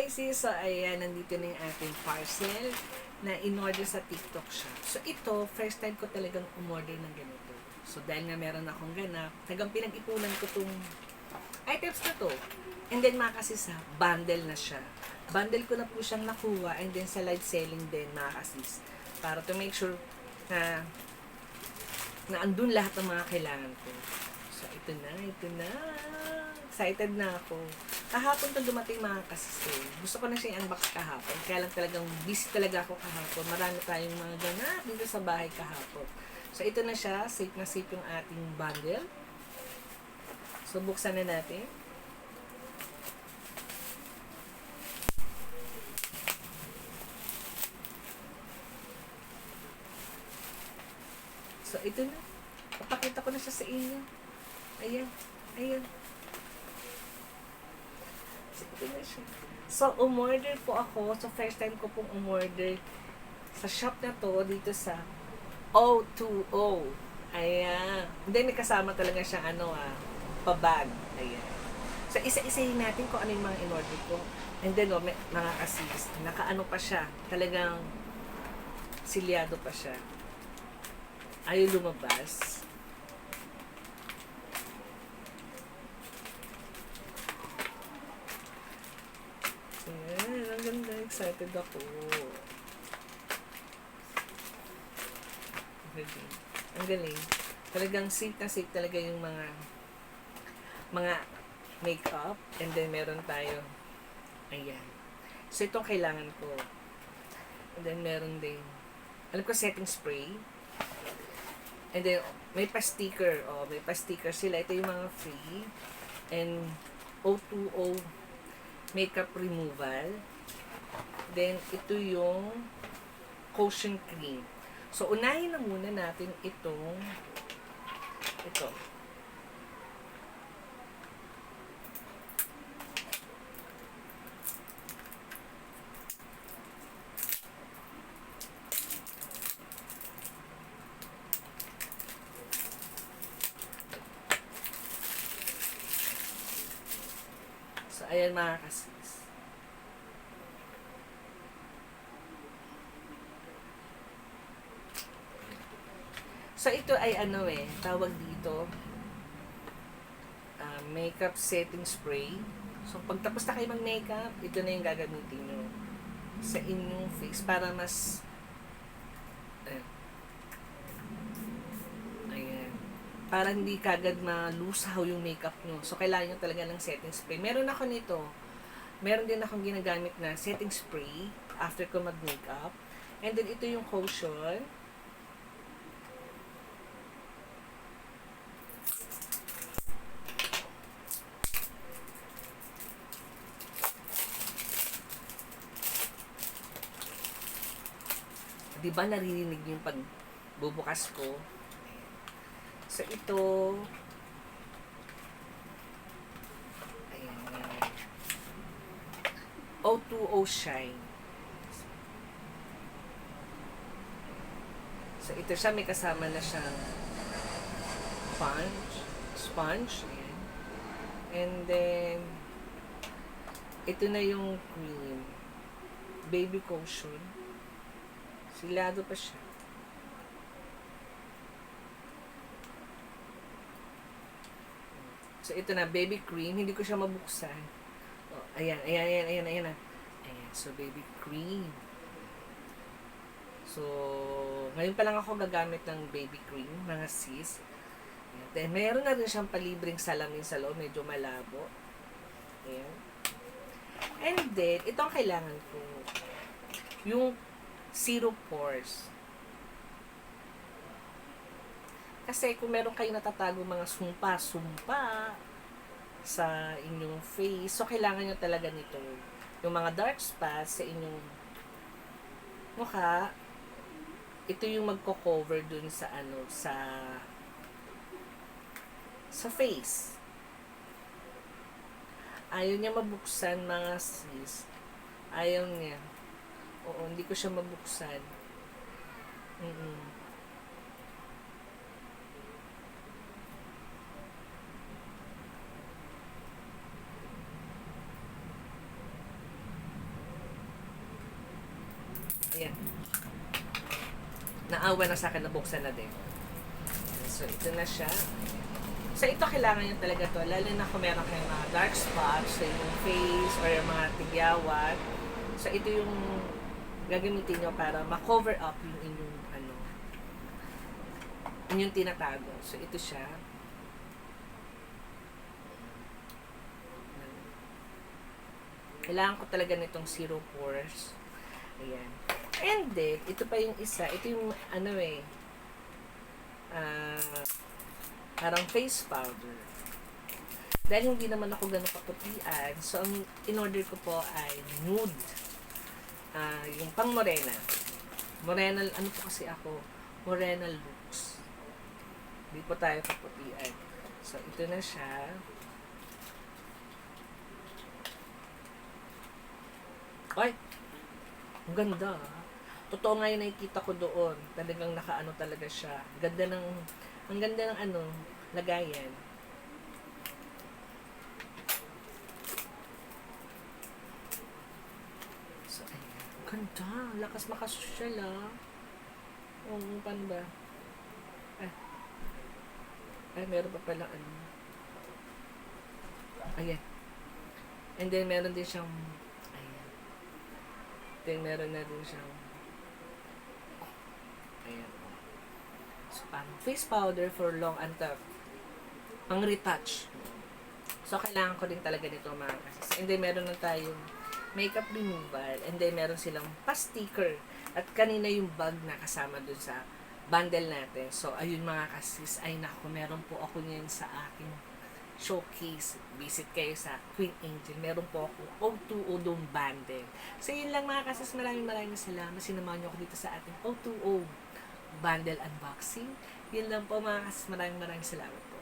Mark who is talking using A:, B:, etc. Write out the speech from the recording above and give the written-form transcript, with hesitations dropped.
A: Hi sis, so ayan, nandito na yung ating parcel na in-order sa TikTok shop. So ito, first time ko talagang umorder ng ganito. So dahil nga meron akong ganap, tagang pinag-ipunan ko tong items na to. And then makasis ha, bundle na siya. Bundle ko na po siyang nakuha and then sa live selling din makasis. Para to make sure na andun lahat ng mga kailangan ko. So ito na. Excited na ako. Kahapon to dumating mga kasisi. Gusto ko na siya i-unbox kahapon. Kaya lang talagang busy talaga ako kahapon. Marami tayong mga ganap dito sa bahay kahapon. So, ito na siya. Safe na safe yung ating bundle. So, buksan na natin. So, ito na. Papakita ko na siya sa inyo. Ayan. Ito na siya. So, umorder po ako. So, first time ko pong umorder sa shop na to dito sa O2O. Ayan. Hindi, may kasama talaga siyang pabag. Ayan. So, isa-isahin natin kung ano yung mga in-order ko. And then, mga kasis, nakaano pa siya. Talagang silyado pa siya. Ayaw lumabas. Ayan, ang ganda. Excited ako. Ang galing. Talagang safe na safe talaga yung mga makeup. And then, meron tayo. Ayan. So, itong kailangan ko. And then, meron din. Alam ko, setting spray. And then, may pa-sticker. Oh, may pa-sticker sila. Ito yung mga free. And, O2O makeup removal. Then, ito yung cushion cream. So, unahin na muna natin ito. So, ayan mga kasis. So, ito ay tawag dito, makeup setting spray. So, pag tapos na kayo mag-makeup, ito na yung gagamitin nyo sa inyong face para mas ayan, para hindi kagad malusaw yung makeup nyo. So, kailangan nyo talaga ng setting spray. Meron ako nito. Meron din akong ginagamit na setting spray after ko mag-makeup. And then, ito yung cushion. Diba naririnig yung pagbubukas ko? So, ito, ayan, O2O Shine. So, ito siya, may kasama na siyang sponge, ayan. And then, ito na yung cream, baby cushion. Silado pa siya. So, ito na, baby cream. Hindi ko siya mabuksan. Oh, ayan na. Ayan, so baby cream. So, ngayon pa lang ako gagamit ng baby cream, mga sis. Ayan. Then, meron na rin siyang palibreng salamin sa loob. Medyo malabo. Ayan. And then, ito ang kailangan ko. Yung zero pores. Kasi kung meron kayo natatago mga sumpa sa inyong face, so kailangan nyo talaga nito. Yung mga dark spots sa inyong mukha, ito yung magko-cover dun sa sa face. Ayaw niya mabuksan, mga sis. Ayaw niya. Oo, hindi ko siya mabuksan. Ayan. Naawa na sa akin, nabuksan na din. So, ito na siya. So, ito kailangan nyo talaga to. Lalo na kung meron kayong mga dark spots sa inyong face or mga tigyawat. So, ito yung gagamitin nyo para ma-cover up yung inyong inyong tinatago. So, ito siya. Kailangan ko talaga nitong zero pores. Ayan. And then, ito pa yung isa. Ito yung, parang face powder. Dahil hindi naman ako ganun kaputian, so, ang in-order ko po ay nude. Yung pang morena. Morena, ano po kasi ako? Morena looks. Hindi po tayo kaputian. So, ito na siya. Ay! Ang ganda. Totoo nga yung nakikita ko doon. Talagang nakaano talaga siya. Ang ganda ng lagayan. So, ayan. Ganda. Lakas makasosyal, Oo, paano ba? Meron pa pala Ayan. And then, meron din siyang then meron na din siyang ayan. So, parang face powder for long and tough. Pang retouch. So, kailangan ko din talaga nito mga kasis. And then, meron na tayong makeup removal. And then, meron silang pa-sticker. At kanina yung bag na kasama dun sa bundle natin. So, ayun mga kasis. Ay, naku, meron po ako niyan sa aking showcase. Visit kayo sa Queen Angel. Meron po ako O2O dong bundle. So, yun lang mga kasis. Maraming salamat. Sinamahan niyo ako dito sa ating O2O bundle unboxing. Yun lang po mga kasis. Maraming salamat po.